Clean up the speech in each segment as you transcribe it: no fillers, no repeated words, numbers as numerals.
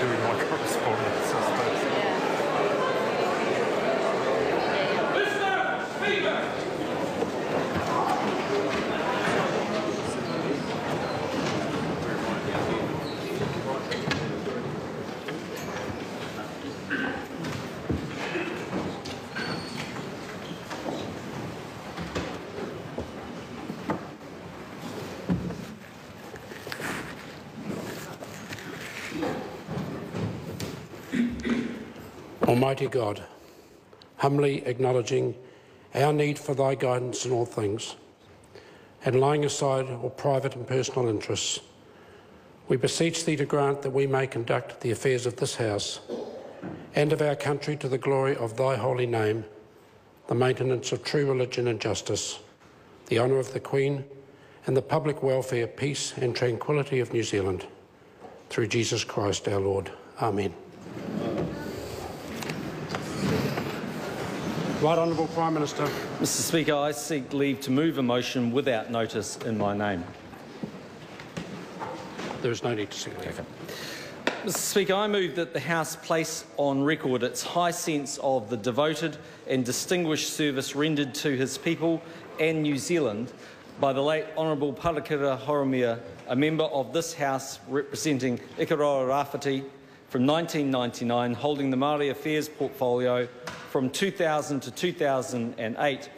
doing my correspondence, I suppose. Mr. Speaker! Almighty God, humbly acknowledging our need for thy guidance in all things, and laying aside all private and personal interests, we beseech thee to grant that we may conduct the affairs of this House and of our country to the glory of thy holy name, the maintenance of true religion and justice, the honour of the Queen, and the public welfare, peace and tranquillity of New Zealand. Through Jesus Christ our Lord. Amen. Right Honourable Prime Minister. Mr Speaker, I seek leave to move a motion without notice in my name. There is no need to seek leave. Mr Speaker, I move that the House place on record its high sense of the devoted and distinguished service rendered to his people and New Zealand by the late Honourable Parekura Horomia, a member of this House representing Ikaroa Rāwhiti from 1999, holding the Maori Affairs portfolio from 2000 to 2008,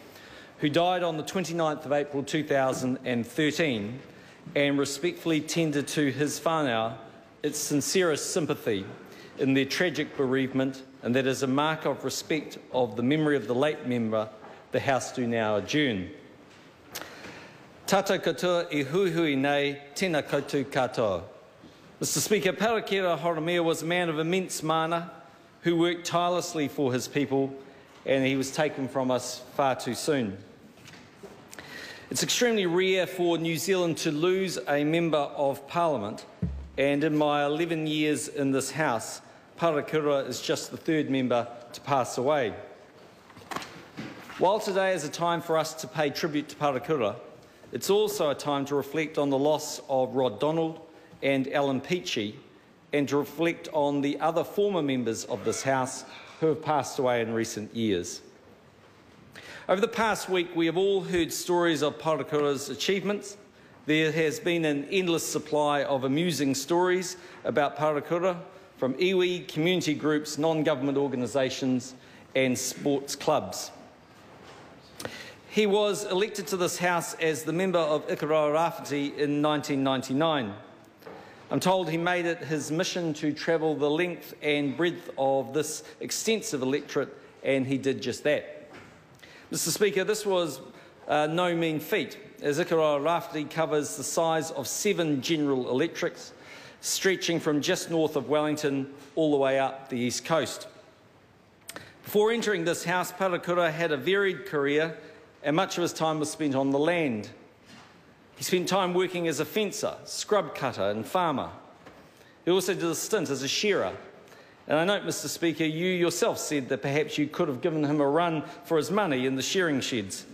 who died on the 29th of April 2013, and respectfully tender to his whānau its sincerest sympathy in their tragic bereavement, and that as a mark of respect of the memory of the late member, the House do now adjourn. Tata katoa I huihui nei, tēnā koutou katoa. Mr Speaker, Parekura Horomia was a man of immense mana who worked tirelessly for his people, and he was taken from us far too soon. It's extremely rare for New Zealand to lose a Member of Parliament, and in my 11 years in this House, Parekura is just the third member to pass away. While today is a time for us to pay tribute to Parekura, it's also a time to reflect on the loss of Rod Donald and Alan Peachy, and to reflect on the other former members of this House who have passed away in recent years. Over the past week, we have all heard stories of Parekura's achievements. There has been an endless supply of amusing stories about Parekura from iwi, community groups, non-government organisations and sports clubs. He was elected to this House as the member of Ikaroa Rāwhiti in 1999. I'm told he made it his mission to travel the length and breadth of this extensive electorate, and he did just that. Mr Speaker, this was no mean feat, as Ikaroa Rāwhiti covers the size of 7 general electorates, stretching from just north of Wellington all the way up the east coast. Before entering this House, Parekura had a varied career, and much of his time was spent on the land. He spent time working as a fencer, scrub cutter and farmer. He also did a stint as a shearer. And I note, Mr Speaker, you yourself said that perhaps you could have given him a run for his money in the shearing sheds.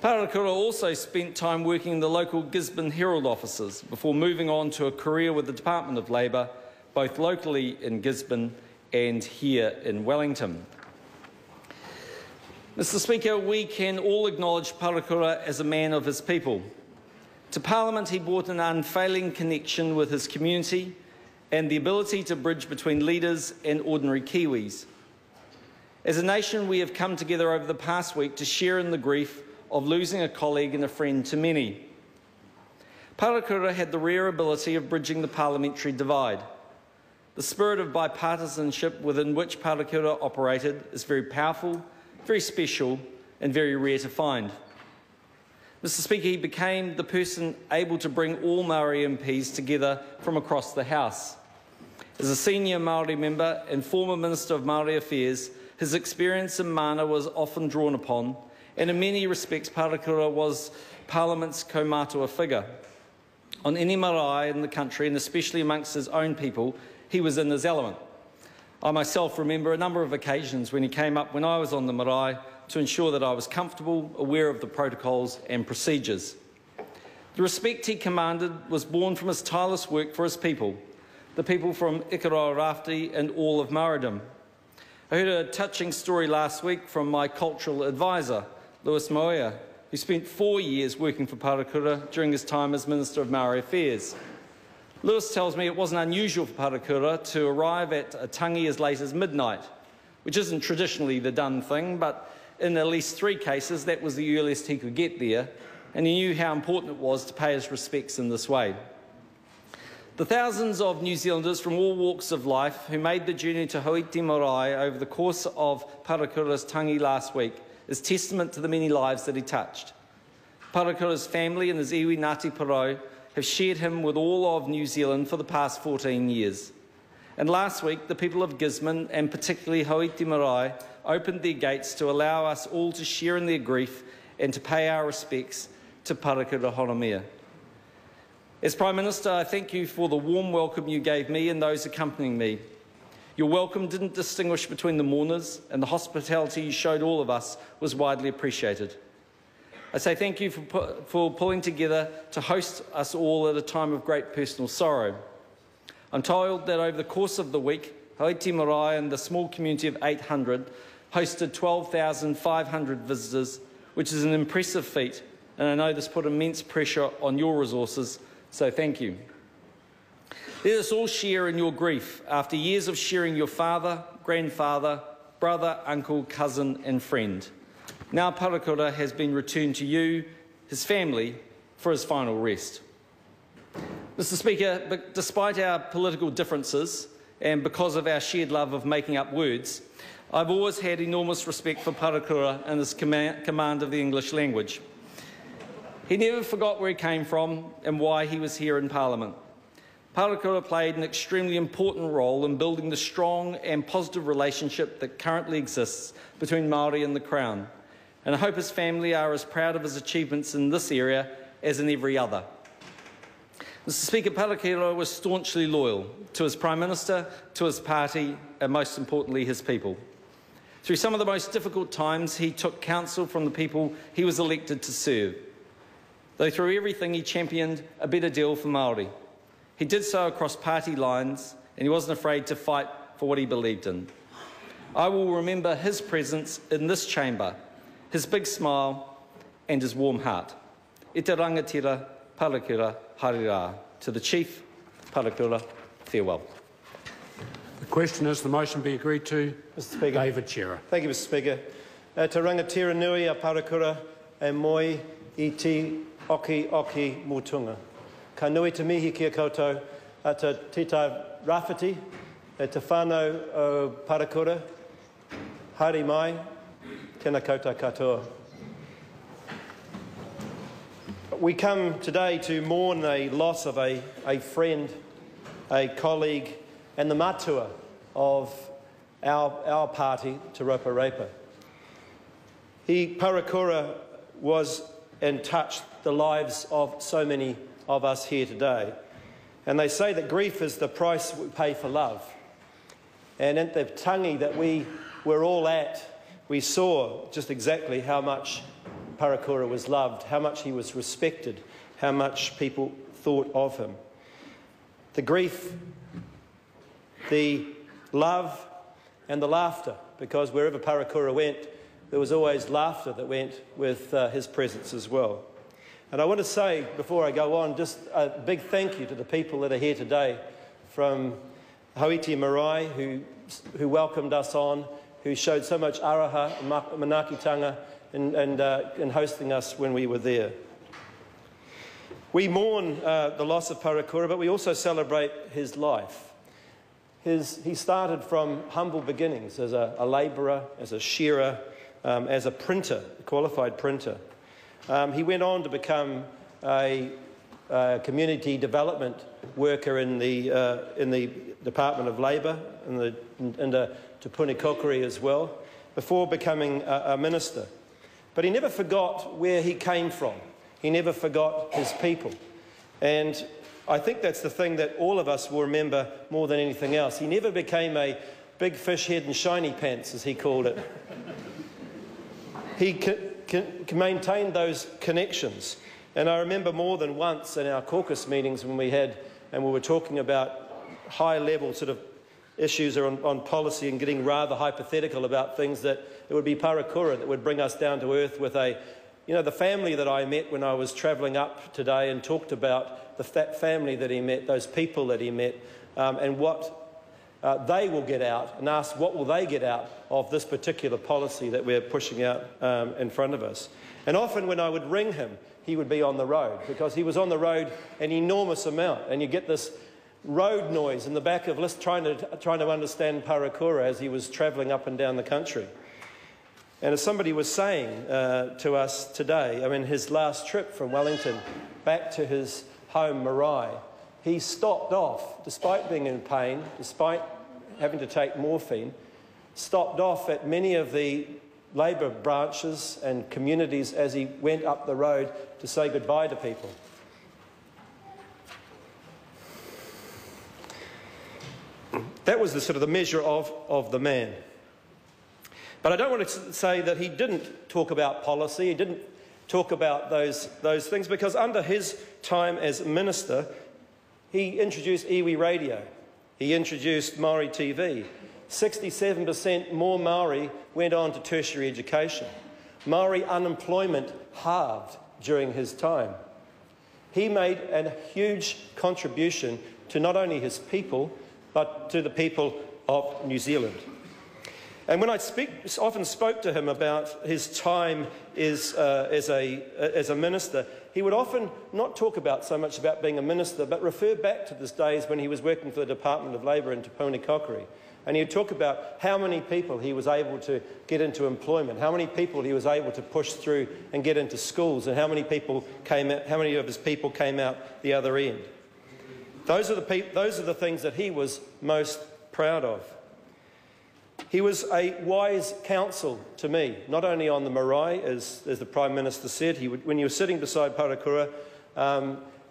Parekura also spent time working in the local Gisborne Herald offices before moving on to a career with the Department of Labour, both locally in Gisborne and here in Wellington. Mr Speaker, we can all acknowledge Parekura as a man of his people. To Parliament, he brought an unfailing connection with his community and the ability to bridge between leaders and ordinary Kiwis. As a nation, we have come together over the past week to share in the grief of losing a colleague and a friend to many. Parekura had the rare ability of bridging the parliamentary divide. The spirit of bipartisanship within which Parekura operated is very powerful, very special and very rare to find. Mr Speaker, he became the person able to bring all Maori MPs together from across the House. As a senior Maori member and former Minister of Maori Affairs, his experience in mana was often drawn upon, and in many respects Parekura was Parliament's kaumātua figure. On any marae in the country, and especially amongst his own people, he was in his element. I myself remember a number of occasions when he came up when I was on the marae to ensure that I was comfortable, aware of the protocols and procedures. The respect he commanded was born from his tireless work for his people, the people from Ikaroa Rafti and all of Maoridom. I heard a touching story last week from my cultural advisor, Lewis Moea, who spent 4 years working for Parekura during his time as Minister of Maori Affairs. Lewis tells me it wasn't unusual for Parekura to arrive at a tangi as late as midnight, which isn't traditionally the done thing, but in at least 3 cases that was the earliest he could get there, and he knew how important it was to pay his respects in this way. The thousands of New Zealanders from all walks of life who made the journey to Haiti Marae over the course of Parekura's tangi last week is testament to the many lives that he touched. Parekura's family and his iwi Ngāti Porou have shared him with all of New Zealand for the past 14 years. And last week, the people of Gisborne, and particularly Haiti Marae, opened their gates to allow us all to share in their grief and to pay our respects to Parekura Horomia. As Prime Minister, I thank you for the warm welcome you gave me and those accompanying me. Your welcome didn't distinguish between the mourners, and the hospitality you showed all of us was widely appreciated. I say thank you for pulling together to host us all at a time of great personal sorrow. I'm told that over the course of the week, Haiti Marae and the small community of 800 hosted 12,500 visitors, which is an impressive feat, and I know this put immense pressure on your resources, so thank you. Let us all share in your grief after years of sharing your father, grandfather, brother, uncle, cousin and friend. Now Parekura has been returned to you, his family, for his final rest. Mr. Speaker, but despite our political differences and because of our shared love of making up words, I've always had enormous respect for Parekura and his command of the English language. He never forgot where he came from and why he was here in Parliament. Parekura played an extremely important role in building the strong and positive relationship that currently exists between Māori and the Crown, and I hope his family are as proud of his achievements in this area as in every other. Mr. Speaker, Parekura was staunchly loyal to his Prime Minister, to his party, and most importantly, his people. Through some of the most difficult times, he took counsel from the people he was elected to serve. Though through everything, he championed a better deal for Māori. He did so across party lines, and he wasn't afraid to fight for what he believed in. I will remember his presence in this chamber, his big smile and his warm heart. E te rangatira, Parekura Harira. To the Chief, Parekura, farewell. The question is the motion be agreed to. Mr. Speaker. David Shearer. Thank you, Mr. Speaker. Te rangatira nui a Parekura e moi I ti oki mutunga. Ka nui te mihi kia koutou a te titai rafiti e te whānau o Parekura. Haere mai, tēnā koutou katoa. We come today to mourn a loss of a friend, a colleague and the matua of our party, Te Rapa Reipa. Parekura was and touched the lives of so many of us here today. And they say that grief is the price we pay for love. And at the tangi that we were all at, we saw just exactly how much Parekura was loved, how much he was respected, how much people thought of him. The grief, the love and the laughter, because wherever Parekura went, there was always laughter that went with his presence as well. And I want to say, before I go on, just a big thank you to the people that are here today from Haiti Marae, who welcomed us on, who showed so much araha, manakitanga, in hosting us when we were there. We mourn the loss of Parekura, but we also celebrate his life. He started from humble beginnings as a labourer, as a shearer, as a printer, a qualified printer. He went on to become a community development worker in the Department of Labour and Te Punikokiri as well, before becoming a minister. But he never forgot where he came from. He never forgot his people. And I think that's the thing that all of us will remember more than anything else. He never became a big fish head and shiny pants, as he called it. He maintained those connections. And I remember more than once in our caucus meetings when we were talking about high-level sort of issues on policy and getting rather hypothetical about things, that it would be Parekura that would bring us down to earth with the family that I met when I was travelling up today, and talked about that family that he met, those people that he met, and what they will get out, and ask what will they get out of this particular policy that we're pushing out in front of us. And often when I would ring him, he would be on the road, because he was on the road an enormous amount, and you get this road noise in the back of us trying to understand Parekura as he was travelling up and down the country. And as somebody was saying to us today, I mean, his last trip from Wellington back to his home Maori, he stopped off, despite being in pain, despite having to take morphine, stopped off at many of the Labour branches and communities as he went up the road to say goodbye to people. That was the sort of the measure of the man. But I don't want to say that he didn't talk about policy, he didn't talk about those things, because under his time as minister, he introduced iwi radio, he introduced Maori TV. 67% more Maori went on to tertiary education. Maori unemployment halved during his time. He made a huge contribution to not only his people, but to the people of New Zealand. And when I often spoke to him about his time as a minister, he would often not talk about so much about being a minister, but refer back to those days when he was working for the Department of Labour in Te Pounikokiri. And he would talk about how many people he was able to get into employment, how many people he was able to push through and get into schools, and how many of his people came out the other end. Those are the things that he was most proud of. He was a wise counsel to me, not only on the marae, as the Prime Minister said. When you were sitting beside Parekura,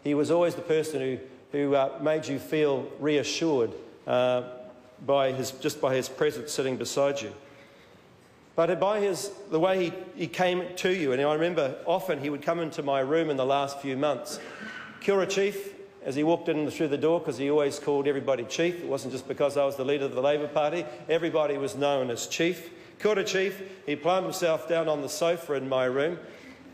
he was always the person who made you feel reassured just by his presence sitting beside you. But by the way he came to you, and I remember often he would come into my room in the last few months. Kia ora, Chief, as he walked in through the door, because he always called everybody Chief. It wasn't just because I was the leader of the Labour Party. Everybody was known as Chief. Kia ora, Chief. He'd plant himself down on the sofa in my room,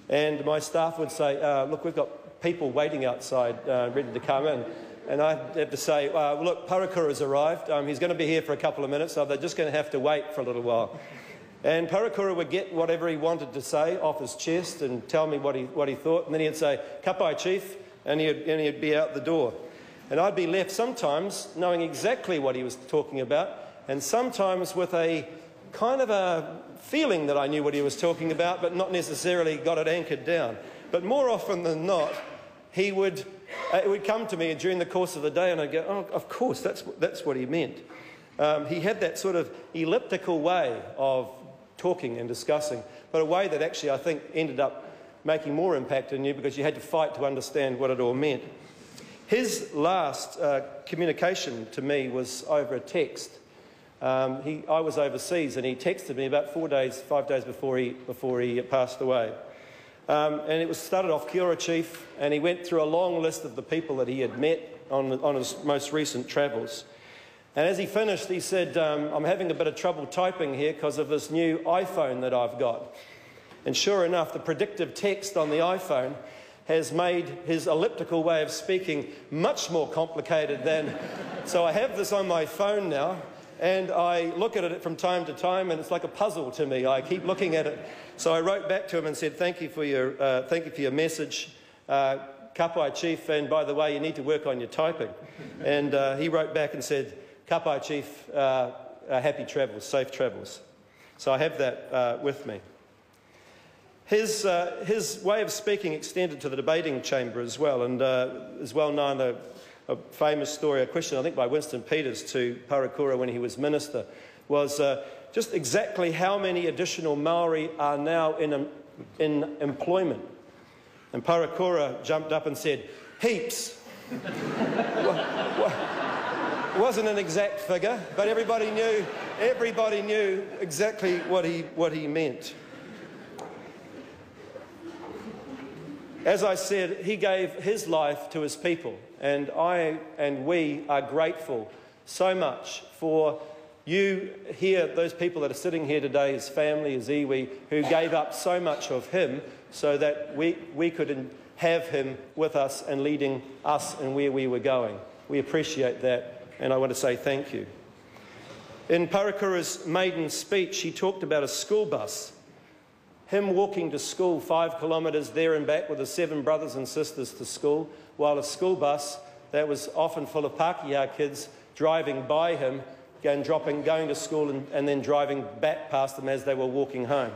and my staff would say, look, we've got people waiting outside ready to come in. And I'd have to say, look, Parekura's arrived. He's going to be here for a couple of minutes, so they're just going to have to wait for a little while. And Parekura would get whatever he wanted to say off his chest and tell me what he thought, and then he'd say, "Kapai, Chief," and he'd be out the door. And I'd be left sometimes knowing exactly what he was talking about, and sometimes with a kind of a feeling that I knew what he was talking about, but not necessarily got it anchored down. But more often than not, it would come to me during the course of the day, and I'd go, "Oh, of course, that's what he meant." He had that sort of elliptical way of talking and discussing, but a way that actually I think ended up making more impact on you, because you had to fight to understand what it all meant. His last communication to me was over a text. I was overseas, and he texted me about 5 days before he passed away. And it started off, "Kia ora, Chief," and he went through a long list of the people that he had met on his most recent travels. And as he finished, he said, "I'm having a bit of trouble typing here because of this new iPhone that I've got." And sure enough, the predictive text on the iPhone has made his elliptical way of speaking much more complicated than... So I have this on my phone now, and I look at it from time to time, and it's like a puzzle to me. I keep looking at it. So I wrote back to him and said, thank you for your message, Kapai, Chief, and by the way, you need to work on your typing." And he wrote back and said, "Kapai, Chief, happy travels, safe travels." So I have that with me. His way of speaking extended to the debating chamber as well, and is well known, a famous story, a question I think by Winston Peters to Parekura when he was minister, was just exactly how many additional Maori are now in employment. And Parekura jumped up and said, "Heaps." It wasn't an exact figure, but everybody knew exactly what he meant. As I said, he gave his life to his people, and I and we are grateful so much for you here, those people that are sitting here today, his family, his iwi, who gave up so much of him so that we could have him with us and leading us in where we were going. We appreciate that, and I want to say thank you. In Parekura's maiden speech, he talked about a school bus, him walking to school 5 kilometres there and back with his 7 brothers and sisters to school, while a school bus that was often full of Pākehā kids driving by him and going to school and then driving back past them as they were walking home.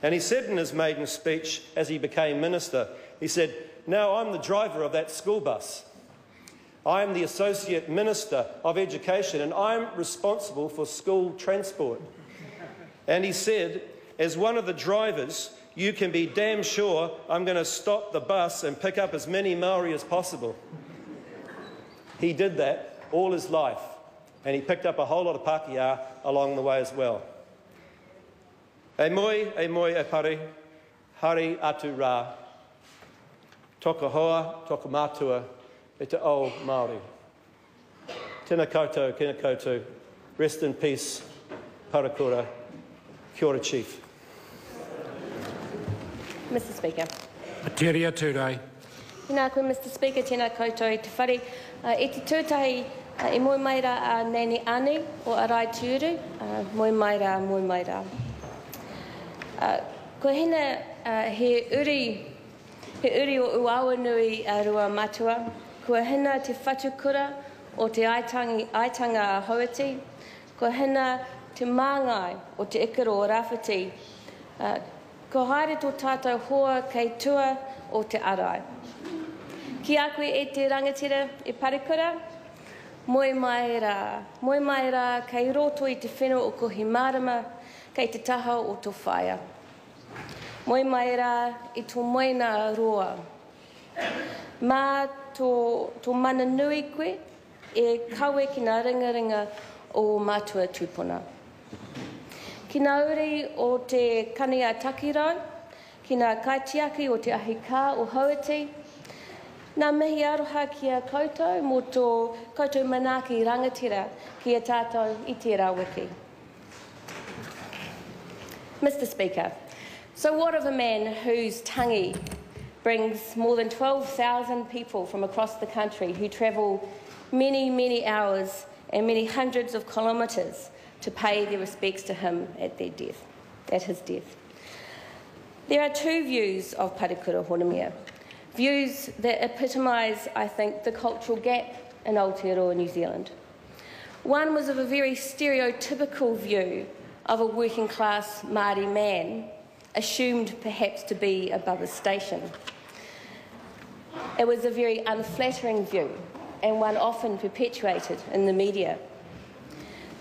And he said in his maiden speech, as he became minister, he said, "Now I'm the driver of that school bus. I am the Associate Minister of Education and I'm responsible for school transport." And he said, "As one of the drivers, you can be damn sure I'm going to stop the bus and pick up as many Maori as possible." He did that all his life, and he picked up a whole lot of Pākehā along the way as well. E moi, e pare, hari atu rā. Toka hoa, toka mātua, e te o Māori. Tēnā koutou, kēnā koutou. Rest in peace, Parekura. Kia ora, Chief. Mr Speaker. Materia Turei. Tēnā koe, Mr Speaker, tēnā koutou i te whare. E te tūtahi e moi mai rā a Nani Anu o Arai Tūru. Moi mai rā. Ko hina he uri o uawa nui a rua matua. Ko hina te whatukura o te aitanga a Hauiti. Ko hina te māngai o te ikaro o Rāwhiti. Ko haere tō tātou hoa kei tua o te arai. Ki a koe e te rangatira e Parekura, moi mai rā kei roto i te whenua o Kohi Marama, kei te taha o tō whaia. Moi mai rā i tō moina roa. Mā tō mana nui koe e kawe ki ngā ringaringa o mātua tūpuna. Ki ngā uri o te kania takirau, ki ngā kaitiaki o te ahika o Hauiti, ngā mihi aroha ki a koutou mō tō koutou manaaki rangatira ki a tātou i te rawiki. Mr Speaker, so what of a man whose tangi brings more than 12,000 people from across the country who travel many hours and many hundreds of kilometres to pay their respects to him at his death? There are two views of Parekura Horomia, views that epitomise, I think, the cultural gap in Aotearoa, New Zealand. One was of a very stereotypical view of a working-class Māori man, assumed perhaps to be above his station. It was a very unflattering view, and one often perpetuated in the media.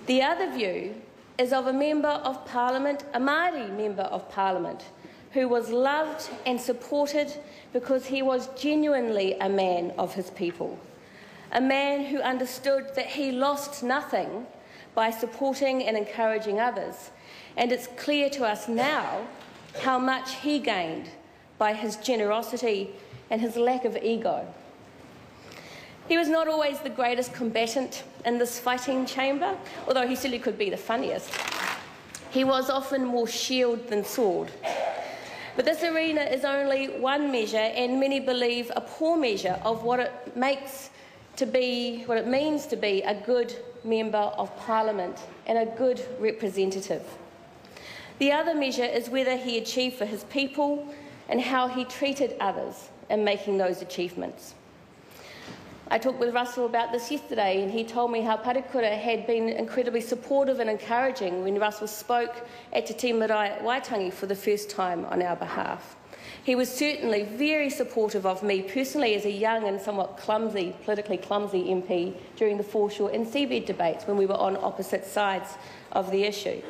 The other view is of a member of Parliament, a Māori member of Parliament, who was loved and supported because he was genuinely a man of his people, a man who understood that he lost nothing by supporting and encouraging others, and it's clear to us now how much he gained by his generosity and his lack of ego. He was not always the greatest combatant in this fighting chamber, although he certainly could be the funniest. He was often more shield than sword. But this arena is only one measure, and many believe a poor measure of what it means to be a good member of Parliament and a good representative. The other measure is whether he achieved for his people and how he treated others in making those achievements. I talked with Russell about this yesterday, and he told me how Parekura had been incredibly supportive and encouraging when Russell spoke at Te Tii Marae at Waitangi for the first time on our behalf. He was certainly very supportive of me personally as a young and somewhat politically clumsy MP during the foreshore and seabed debates when we were on opposite sides of the issue.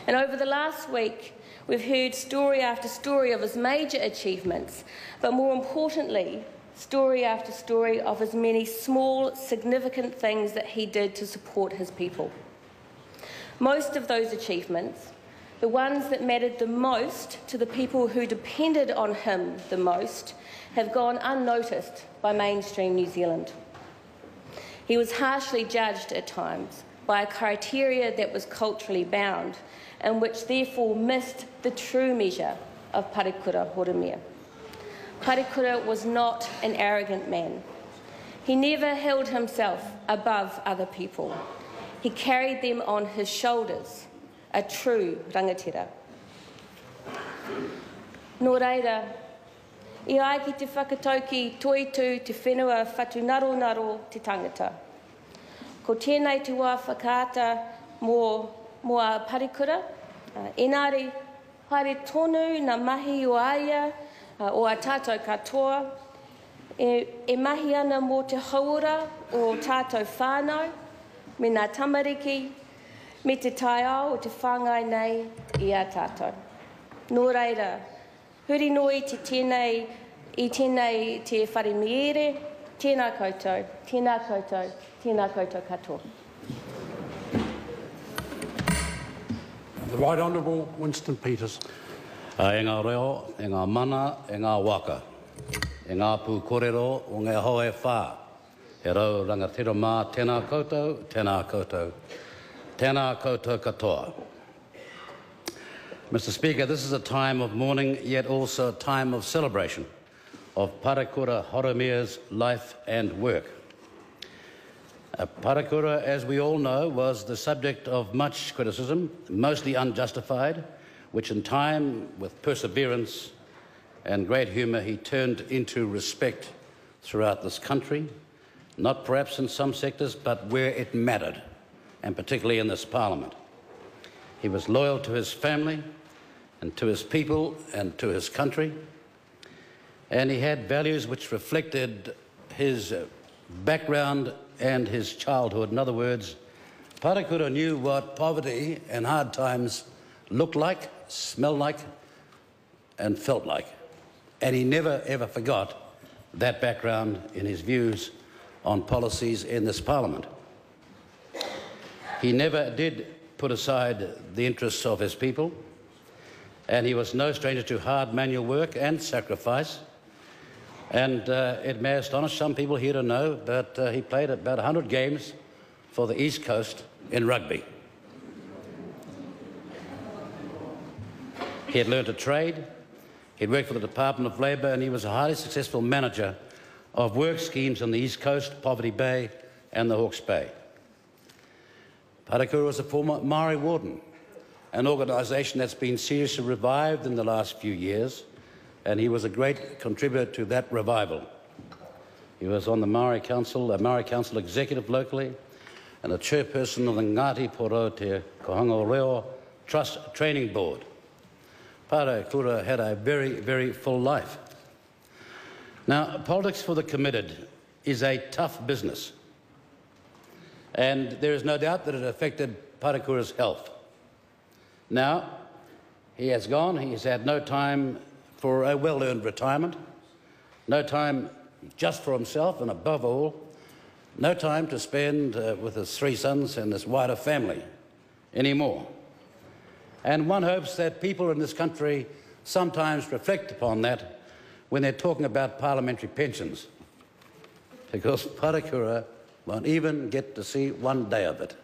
And over the last week, we've heard story after story of his major achievements, but more importantly, story after story of his many small, significant things that he did to support his people. Most of those achievements the ones that mattered the most to the people who depended on him the most, have gone unnoticed by mainstream New Zealand. He was harshly judged at times by a criteria that was culturally bound and which therefore missed the true measure of Parekura Horomia. Parekura was not an arrogant man. He never held himself above other people. He carried them on his shoulders, a true rangatira. Nō reira, I ai ki te whakatauki toitu te whenua whatunaro te tangata. Ko tēnei te wā whakaata mō a Parekura, engari, haere tonu na mahi o aia o a tātou katoa, e mahi ana mō te haura o tātou whānau, me ngā tamariki, me te taiao o te whāngai nei i a tātou. Nō reira, huri noi te tēnei i tēnei te whare miere, tēnā koutou, tēnā koutou, tēnā koutou katoa. The Right Honourable Winston Peters. E ngā reo, e ngā mana, e ngā waka. E ngā pū korero o ngā hoe whā. He rau rangatira mā tēnā koutou, tēnā koutou. Tēnā koutou katoa. Mr. Speaker, this is a time of mourning, yet also a time of celebration of Parekura Horomia's life and work. Parekura, as we all know, was the subject of much criticism, mostly unjustified, which in time, with perseverance and great humour, he turned into respect throughout this country, not perhaps in some sectors, but where it mattered, and particularly in this Parliament. He was loyal to his family and to his people and to his country, and he had values which reflected his background and his childhood. In other words, Parekura knew what poverty and hard times looked like, smelled like, and felt like. And he never, ever forgot that background in his views on policies in this Parliament. He never did put aside the interests of his people, and he was no stranger to hard manual work and sacrifice. And it may astonish some people here to know that he played about 100 games for the East Coast in rugby. He had learned a trade, he'd worked for the Department of Labour, and he was a highly successful manager of work schemes on the East Coast, Poverty Bay and the Hawke's Bay. Parekura was a former Maori warden, an organisation that's been seriously revived in the last few years, and he was a great contributor to that revival. He was on the Maori Council, a Maori Council executive locally, and a chairperson of the Ngāti Poro Te Kohanga Reo Trust Training Board. Parekura had a very, very full life. Now, politics for the committed is a tough business, and there is no doubt that it affected Parekura's health. Now, he has gone, he's had no time for a well-earned retirement, no time just for himself, and above all, no time to spend with his three sons and his wider family anymore. And one hopes that people in this country sometimes reflect upon that when they're talking about parliamentary pensions, because Parekura won't even get to see one day of it.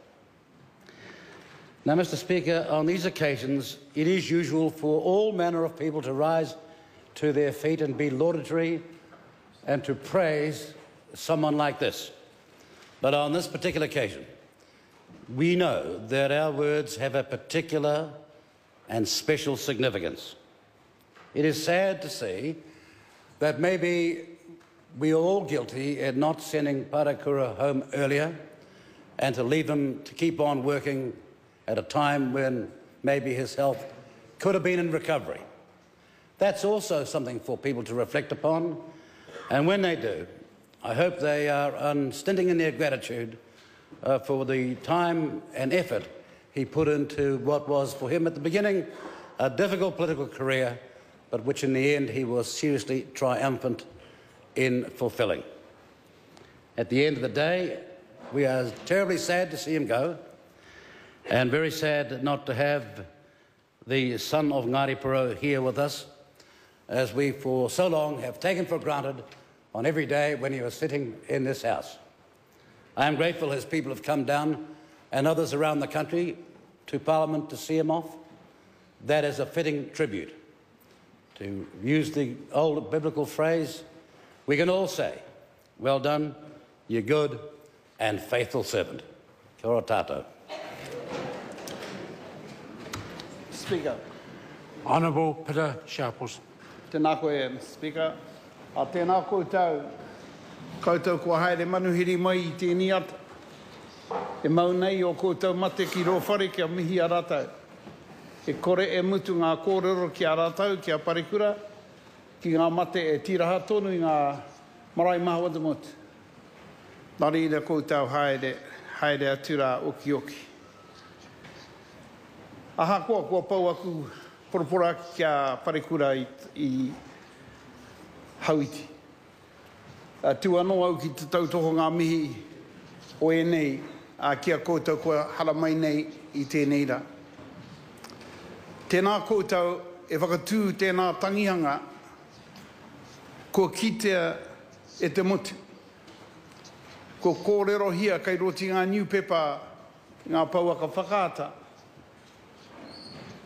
Now, Mr. Speaker, on these occasions, it is usual for all manner of people to rise to their feet and be laudatory and to praise someone like this. But on this particular occasion, we know that our words have a particular and special significance. It is sad to see that maybe we are all guilty in not sending Parekura home earlier and to leave him to keep on working at a time when maybe his health could have been in recovery. That's also something for people to reflect upon, and when they do, I hope they are unstinting in their gratitude for the time and effort he put into what was for him at the beginning a difficult political career, but which in the end he was seriously triumphant in fulfilling. At the end of the day, we are terribly sad to see him go, and very sad not to have the son of Ngāti Porou, here with us, as we for so long have taken for granted on every day when he was sitting in this house. I am grateful his people have come down and others around the country to Parliament to see him off. That is a fitting tribute. To use the old biblical phrase, we can all say, well done, you good and faithful servant. Kia ora tātou. Speaker. Honourable Peter Sharples. Tēnā koe, Speaker. A tēnā koutou, koutou kua haere manuhiri mai I tēni ata. E mau nei o koutou mate ki ro whare kia mihi a rātou. E kore e mutu ngā kōrero ki a rātou, ki a Parekura, ki ngā mate e tiraha tonu I ngā marae maha wadamotu. Nā reira koutou haere atura oki oki. Aha kua pau aku poropora ki a Parekura I Hauiti. Tu anō au ki te tautoko ngā mihi o e nei, kia koutou kua hara mai nei I tēnei rā. Tēnā koutou e whakatū tēnā tangihanga, kua kitea e te mutu. Ko kōrero hia kai roti ngā newspaper, ngā pauaka whakaata.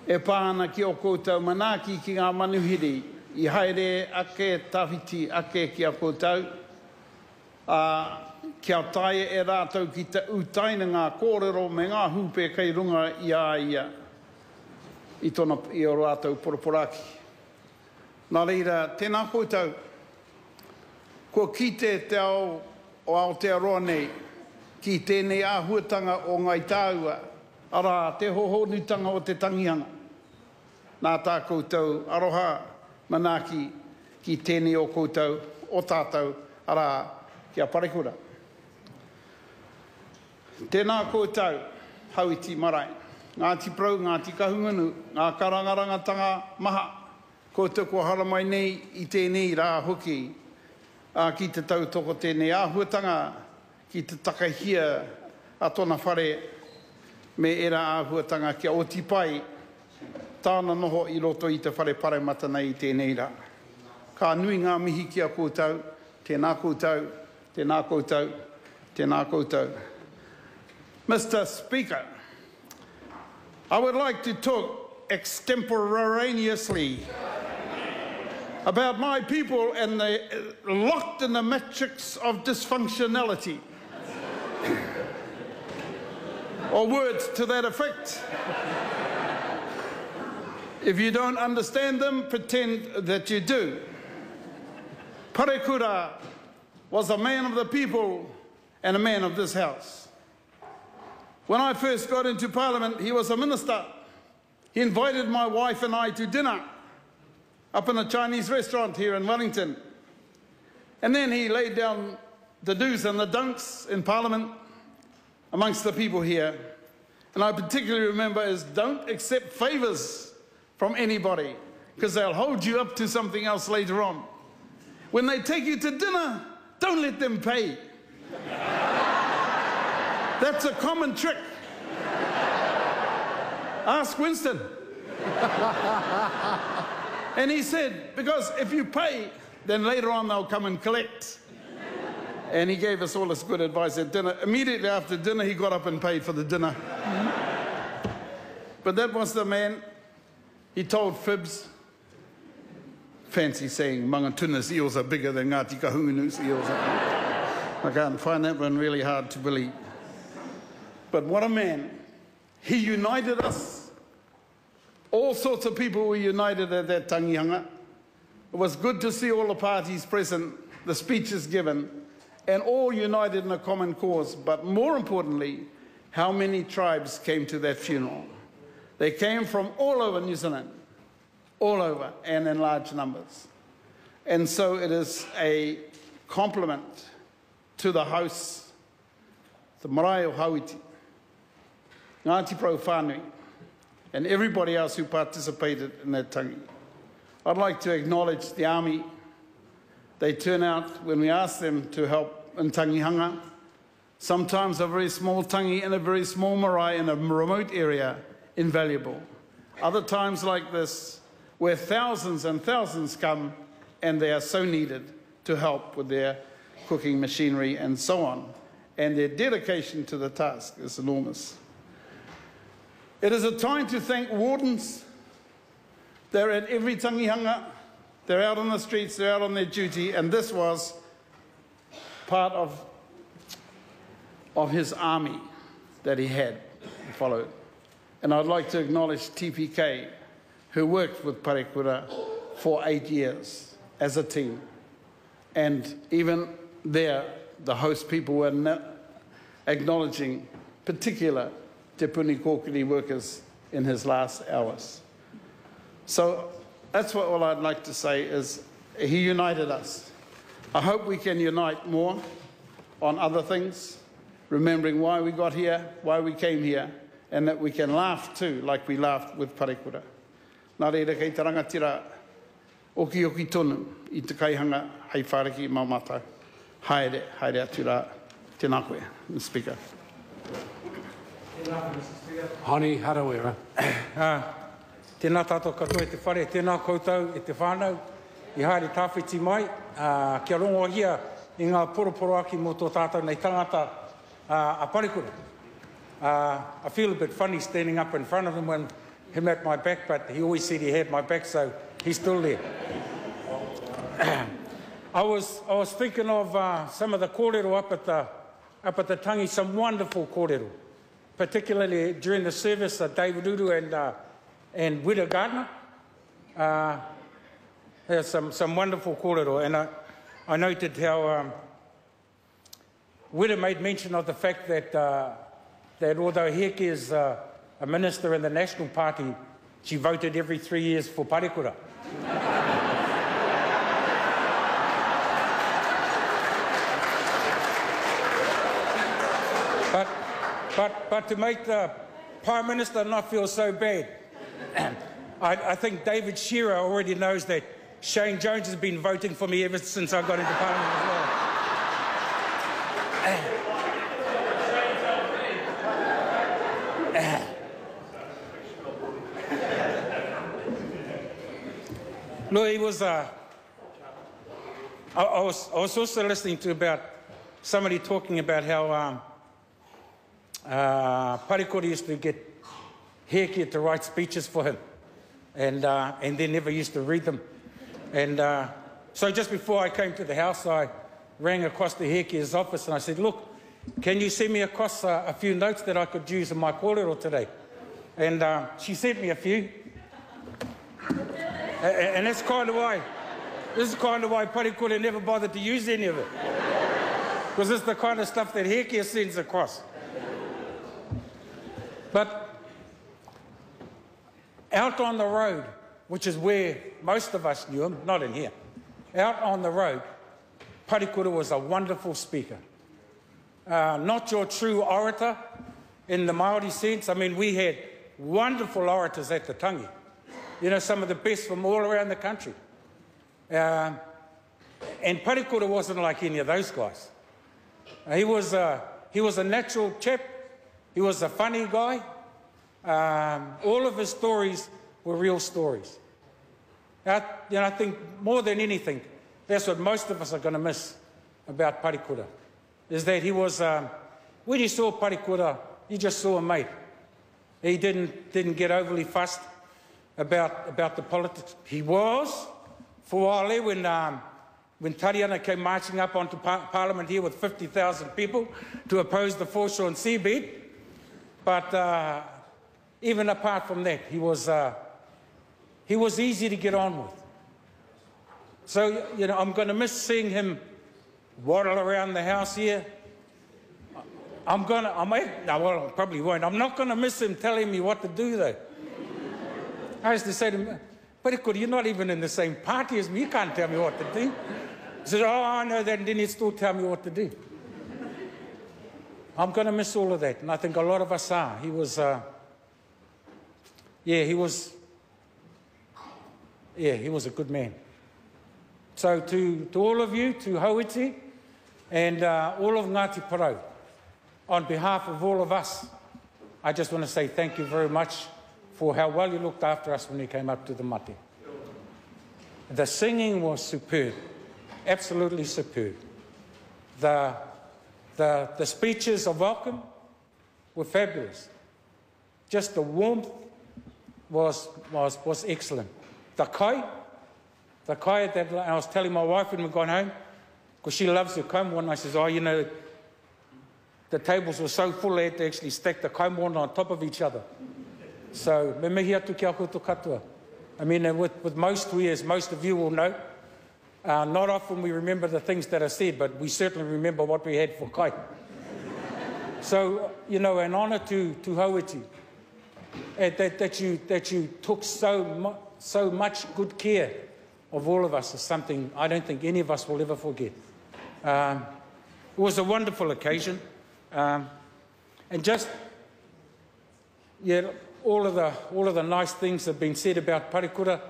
E pāna ki o koutou manaki ki ngā manuhiri, I haere ake tawhiti ake ki a koutou. Kia tae e rātou ki te utaina ngā kōrero me ngā hupe kei runga ia. I tōna I o rātou poroporaki. Nā reira, tēnā koutou, kua kite te ao o Aotearoa nei, ki tēnei āhuatanga o ngai tāua, ara te hohonutanga o te tangihanga. Nā tā koutou aroha manaki ki tēnei o koutou, o tātou, ara kia Parekura. Tēnā koutou, Hauiti marae. Ngāti Porou, Ngāti Kahungunu, ngā karangarangatanga maha, koutou kua hara mai nei I tēnei rā hoki, ki te tautoko tēnei āhuatanga, ki te takahia a tōna whare, me era āhuatanga kia oti pai, tāna noho I roto I te whare paremata nei I tēnei rā. Ka nui ngā mihi kia koutou, tēnā koutou, tēnā koutou, tēnā koutou. Mr. Speaker, I would like to talk extemporaneously about my people and the locked in the matrix of dysfunctionality. Or words to that effect. If you don't understand them, pretend that you do. Parekura was a man of the people and a man of this house. When I first got into Parliament, he was a minister. He invited my wife and I to dinner up in a Chinese restaurant here in Wellington. And then he laid down the do's and the don'ts in Parliament amongst the people here. And I particularly remember is don't accept favours from anybody because they'll hold you up to something else later on. When they take you to dinner, don't let them pay. That's a common trick. Ask Winston. And he said, because if you pay, then later on they'll come and collect. And he gave us all this good advice at dinner. Immediately after dinner, he got up and paid for the dinner. But that was the man. He told fibs. Fancy saying Mangatuna's eels are bigger than Ngāti Kahungunu's eels. I can't find that one really hard to believe. But what a man. He united us. All sorts of people were united at that tangihanga. It was good to see all the parties present, the speeches given, and all united in a common cause. But more importantly, how many tribes came to that funeral? They came from all over New Zealand, all over, and in large numbers. And so it is a compliment to the house, the marae o Hauiti, Ngāti Porou whānui, and everybody else who participated in that tangi. I'd like to acknowledge the army. They turn out when we ask them to help in tangihanga. Sometimes a very small tangi in a very small marae in a remote area, invaluable. other times like this, where thousands and thousands come and they are so needed to help with their cooking machinery and so on. And their dedication to the task is enormous. It is a time to thank wardens. They're at every tangihanga, they're out on the streets, they're out on their duty, and this was part of his army that he had followed. And I'd like to acknowledge TPK, who worked with Parekura for 8 years as a team. And even there, the host people were acknowledging particular Te Puni Kōkiri workers in his last hours. So that's what all I'd like to say is he united us. I hope we can unite more on other things, remembering why we got here, why we came here, and that we can laugh too, like we laughed with Parekura. Nā reira kei te rangatira oki tonu i te kaihanga hei whāreki maumata. Haere atu rā. Tēnā koe, Mr. Speaker. Honi Harawira. Tēnā tātou katoa e te whare, tēnā koutou e te whānau, i haere tāwhiti mai, kia rongo hia i ngā poroporo aki mō tō tātou nei tangata a Parekura. I feel a bit funny standing up in front of him when him at my back, but he always said he had my back, so he's still there. I was thinking of some of the kōrero up at the tangi, some wonderful kōrero, particularly during the service, David Uru and Widow Gardner. There's some wonderful kōrero, and I noted how Widow made mention of the fact that although Heke is a minister in the National Party, she voted every 3 years for Parekura. But to make the Prime Minister not feel so bad, I think David Shearer already knows that Shane Jones has been voting for me ever since I got into Parliament as well. Look, he was. I was also listening to about somebody talking about how Parekura used to get Heke to write speeches for him, and then never used to read them. And so just before I came to the house, I rang across to Heke's office and I said, "Look, can you send me across a few notes that I could use in my kōrero today?" And she sent me a few. And that's kind of why, this is kind of why Parekura never bothered to use any of it. Because it's the kind of stuff that Heke sends across. But out on the road, which is where most of us knew him, not in here, out on the road, Parekura was a wonderful speaker. Not your true orator in the Maori sense. I mean, we had wonderful orators at the tangi. You know, some of the best from all around the country. And Parekura wasn't like any of those guys. He was a natural chap. He was a funny guy. All of his stories were real stories. I think more than anything, that's what most of us are going to miss about Parekura, is that he was, when you saw Parekura, you just saw a mate. He didn't get overly fussed about the politics. He was, for a while, when Tariana came marching up onto Parliament here with 50,000 people to oppose the foreshore and seabed. But even apart from that, he was easy to get on with. So, you know, I'm going to miss seeing him waddle around the house here. I probably won't. I'm not going to miss him telling me what to do, though. I used to say to him, "Parekura, you're not even in the same party as me. You can't tell me what to do." He said, "Oh, I know that," and then he'd still tell me what to do. I'm going to miss all of that, and I think a lot of us are. He was a good man. So to all of you, to Hauiti, and all of Ngāti Porou, on behalf of all of us, I just want to say thank you very much for how well you looked after us when you came up to the mate. The singing was superb, absolutely superb. The speeches of welcome were fabulous. Just the warmth was excellent. The kai that I was telling my wife when we got home, because she loves the kaimwana, I says, oh, you know, the tables were so full they had to actually stack the kaimwana on top of each other. So, me mihi atu ki a koutou katoa. I mean, with most we, as most of you will know, not often we remember the things that are said, but we certainly remember what we had for kai. So, you know, an honour to Hauiti, that you took so much good care of all of us is something I don't think any of us will ever forget. It was a wonderful occasion, and just, yeah, all of the nice things have been said about Parekura.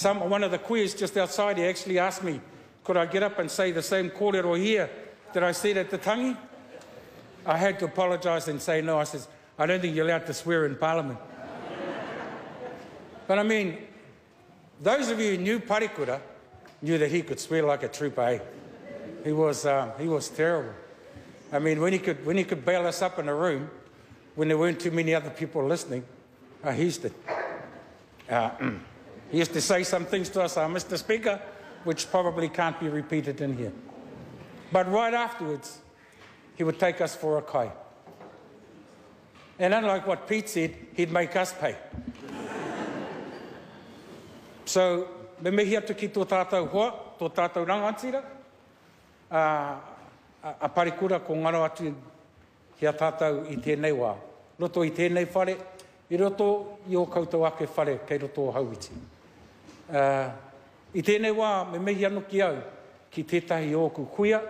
One of the queers just outside, he actually asked me, could I get up and say the same kōrero here that I said at the tangi? I had to apologise and say no. I says, I don't think you're allowed to swear in Parliament. But I mean, those of you who knew Parekura knew that he could swear like a trooper, eh? He was terrible. I mean, when he could bail us up in a room, when there weren't too many other people listening, he used to say some things to us, Mr. Speaker, which probably can't be repeated in here. But right afterwards, he would take us for a kai. And unlike what Pete said, he'd make us pay. So, me mihi atu ki tō tātou hoa, tō tātou rangatira, a Parekura ko ngaro atu hia tātou I tēnei wā. Roto I tēnei whare, I roto I o koutou ake whare kei roto o Hauiti. I tēnei wā, me mihi anu ki au, ki tētahi o ku kuia,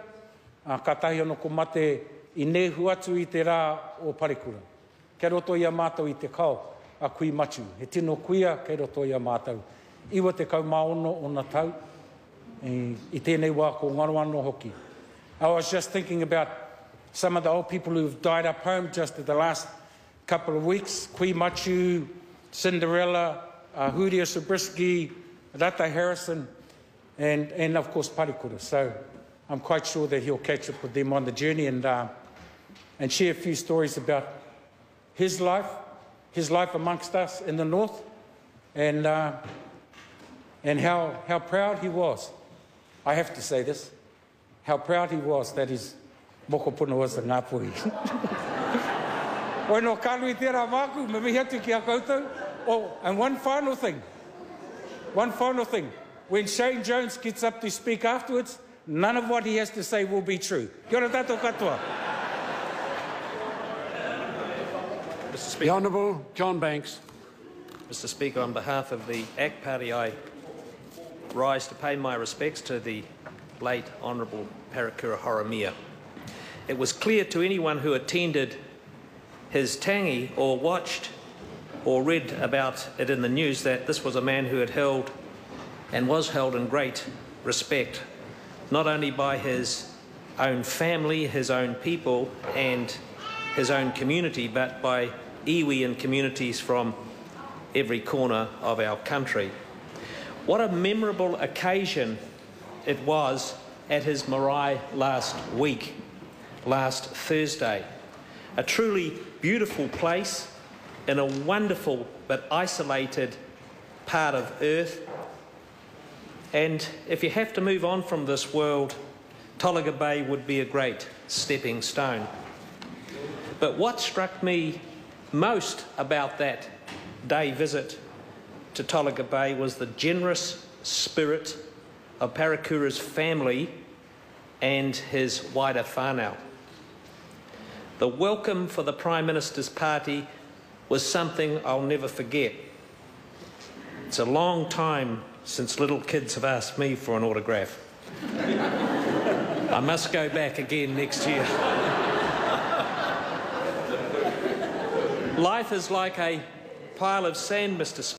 ka tahi anō ko mate I nehu atu I te rā o Parekura. Kei roto I a mātou I te kao, a kui machu. He tino kuia, kei roto I a mātou. Iwa te kaumaono o na tau, I tēnei wā ko ngaro anō hoki. I was just thinking about some of the old people who've died up home just in the last couple of weeks. Kui Machu, Cinderella, Huria Zabriskie, Rata Harrison, and of course Parekura. So I'm quite sure that he'll catch up with them on the journey and share a few stories about his life amongst us in the north, and how proud he was. I have to say this, how proud he was that his mokopuna was a ngāpuhi. Oi no kālu I tērā māku, me mihi atu ki a koutou. Oh, and one final thing. When Shane Jones gets up to speak afterwards, none of what he has to say will be true. Kia ora tātou katoa. The Honourable John Banks. Mr. Speaker, on behalf of the ACT Party, I rise to pay my respects to the late Honourable Parekura Horomia. It was clear to anyone who attended his tangi or watched or read about it in the news that this was a man who had held and was held in great respect, not only by his own family, his own people and his own community, but by iwi and communities from every corner of our country. What a memorable occasion it was at his marae last Thursday. A truly beautiful place in a wonderful but isolated part of earth. And if you have to move on from this world, Tolaga Bay would be a great stepping stone. But what struck me most about that day visit to Tolaga Bay was the generous spirit of Parekura's family and his wider whānau. The welcome for the Prime Minister's party was something I'll never forget. It's a long time since little kids have asked me for an autograph. I must go back again next year. Life is like a pile of sand, Mr.